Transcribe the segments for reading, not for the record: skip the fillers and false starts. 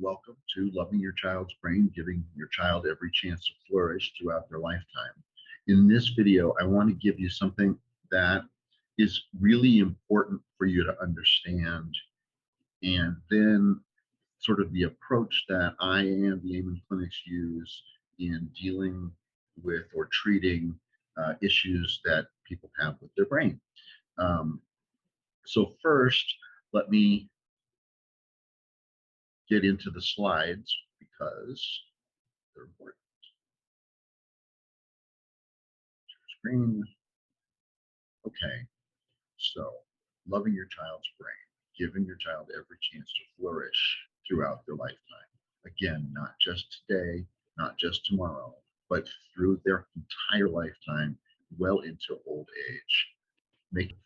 welcome to Loving Your Child's Brain, giving your child every chance to flourish throughout their lifetime. In this video, I want to give you something that is really important for you to understand, and then sort of the approach that I and the Amen clinics use in dealing with or treating issues that people have with their brain. So first, let me get into the slides because they're important. Screen. Okay, so loving your child's brain, giving your child every chance to flourish throughout their lifetime. Again, not just today, not just tomorrow, but through their entire lifetime, well into old age, make it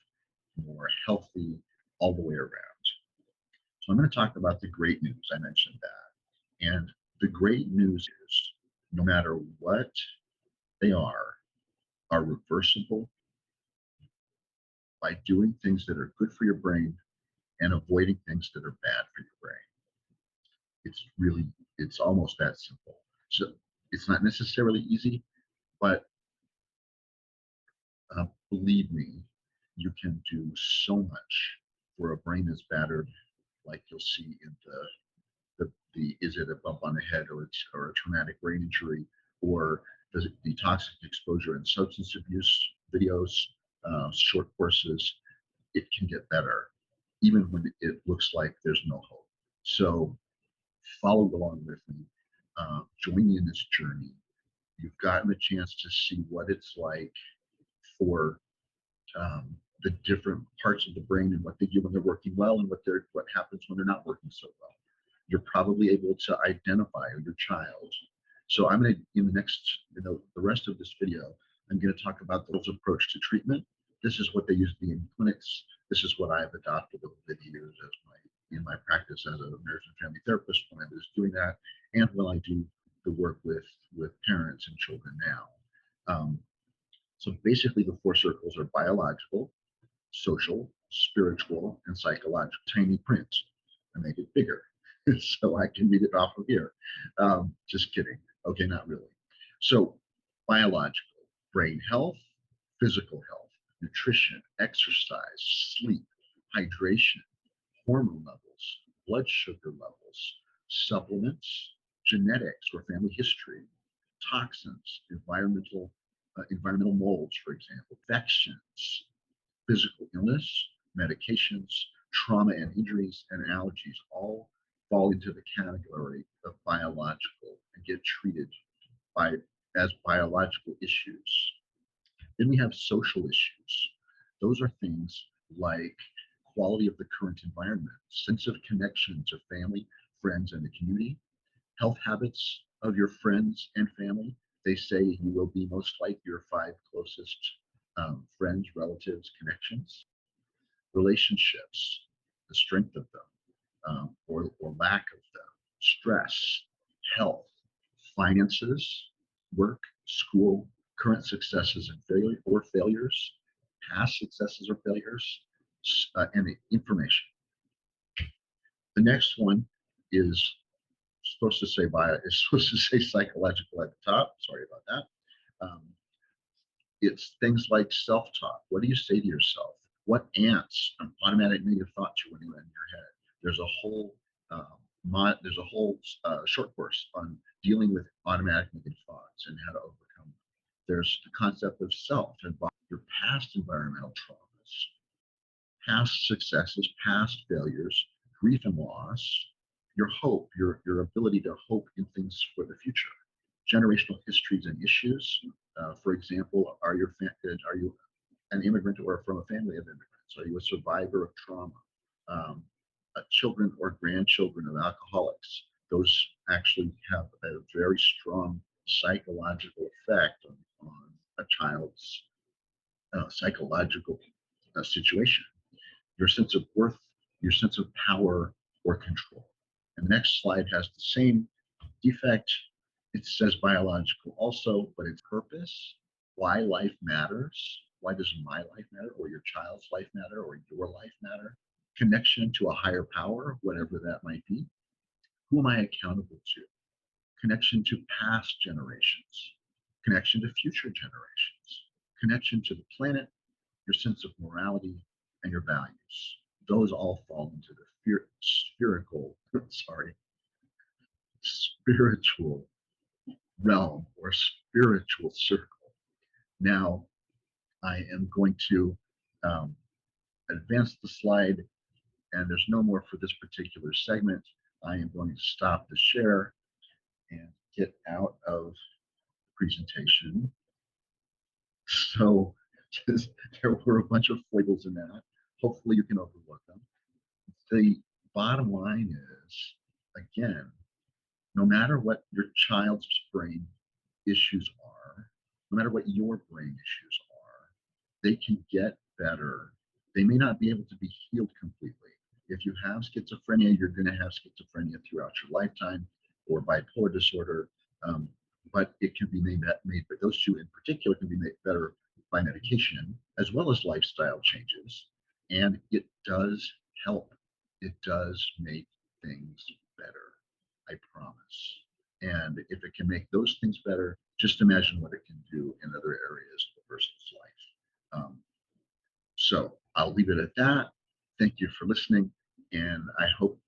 more healthy all the way around. So I'm going to talk about the great news. I mentioned that. And the great news is no matter what they are reversible by doing things that are good for your brain and avoiding things that are bad for your brain. It's almost that simple. So it's not necessarily easy, but believe me, you can do so much for a brain that's battered, like you'll see in the is it a bump on the head or a traumatic brain injury, or the toxic exposure and substance abuse videos, short courses. It can get better, even when it looks like there's no hope. So follow along with me. Join me in this journey. You've gotten a chance to see what it's like for the different parts of the brain and what they do when they're working well and what happens when they're not working so well. You're probably able to identify your child. So I'm going to, in the rest of this video, I'm going to talk about the approach to treatment. This is what they use in clinics. This is what I've adopted over the years in my practice as a marriage and family therapist when I was doing that, and when I do the work with parents and children now. So basically, the four circles are biological, social, spiritual, and psychological. Tiny print. I make it bigger so I can read it off of here. Just kidding. Okay, not really. So biological, brain health, physical health, nutrition, exercise, sleep, hydration, hormone levels, blood sugar levels, supplements, genetics or family history, toxins, environmental molds, for example, infections, physical illness, medications, trauma and injuries, and allergies all fall into the category of biological and get treated as biological issues. Then we have social issues. Those are things like quality of the current environment, sense of connection to family, friends, and the community, health habits of your friends and family. They say you will be most like your five closest friends, relatives, connections, relationships, the strength of them, or lack of them, stress, health, finances, work, school, current successes and failures, past successes or failures, and information. The next one is supposed to say psychological at the top. Sorry about that. It's things like self-talk. What do you say to yourself? What automatic negative thoughts are running in your head? There's a whole short course on dealing with automatic negative thoughts and how to overcome them. There's the concept of self and your past environmental traumas, past successes, past failures, grief and loss, your hope, your ability to hope in things for the future, generational histories and issues. For example, are you an immigrant or from a family of immigrants? Are you a survivor of trauma? Children or grandchildren of alcoholics. Those actually have a very strong psychological effect on a child's psychological situation. Your sense of worth, your sense of power or control. And the next slide has the same defect. It says biological also, but it's purpose, why life matters. Why does my life matter, or your child's life matter, or your life matter? Connection to a higher power, whatever that might be. Who am I accountable to? Connection to past generations, connection to future generations, connection to the planet, your sense of morality, and your values. Those all fall into the spherical, sorry, spiritual realm or spiritual circle. Now, I am going to um, advance the slide, and there's no more for this particular segment. I am going to stop the share and get out of the presentation. So there were a bunch of foibles in that. Hopefully you can overlook them. The bottom line is, again, no matter what your child's brain issues are, no matter what your brain issues are, they can get better. They may not be able to be healed completely. If you have schizophrenia, you're going to have schizophrenia throughout your lifetime, or bipolar disorder. Um, but it can be made, but those two in particular can be made better by medication as well as lifestyle changes. And it does help. It does make things better. I promise. And if it can make those things better, just imagine what it can do in other areas of a person's life. So I'll leave it at that. Thank you for listening. And I hope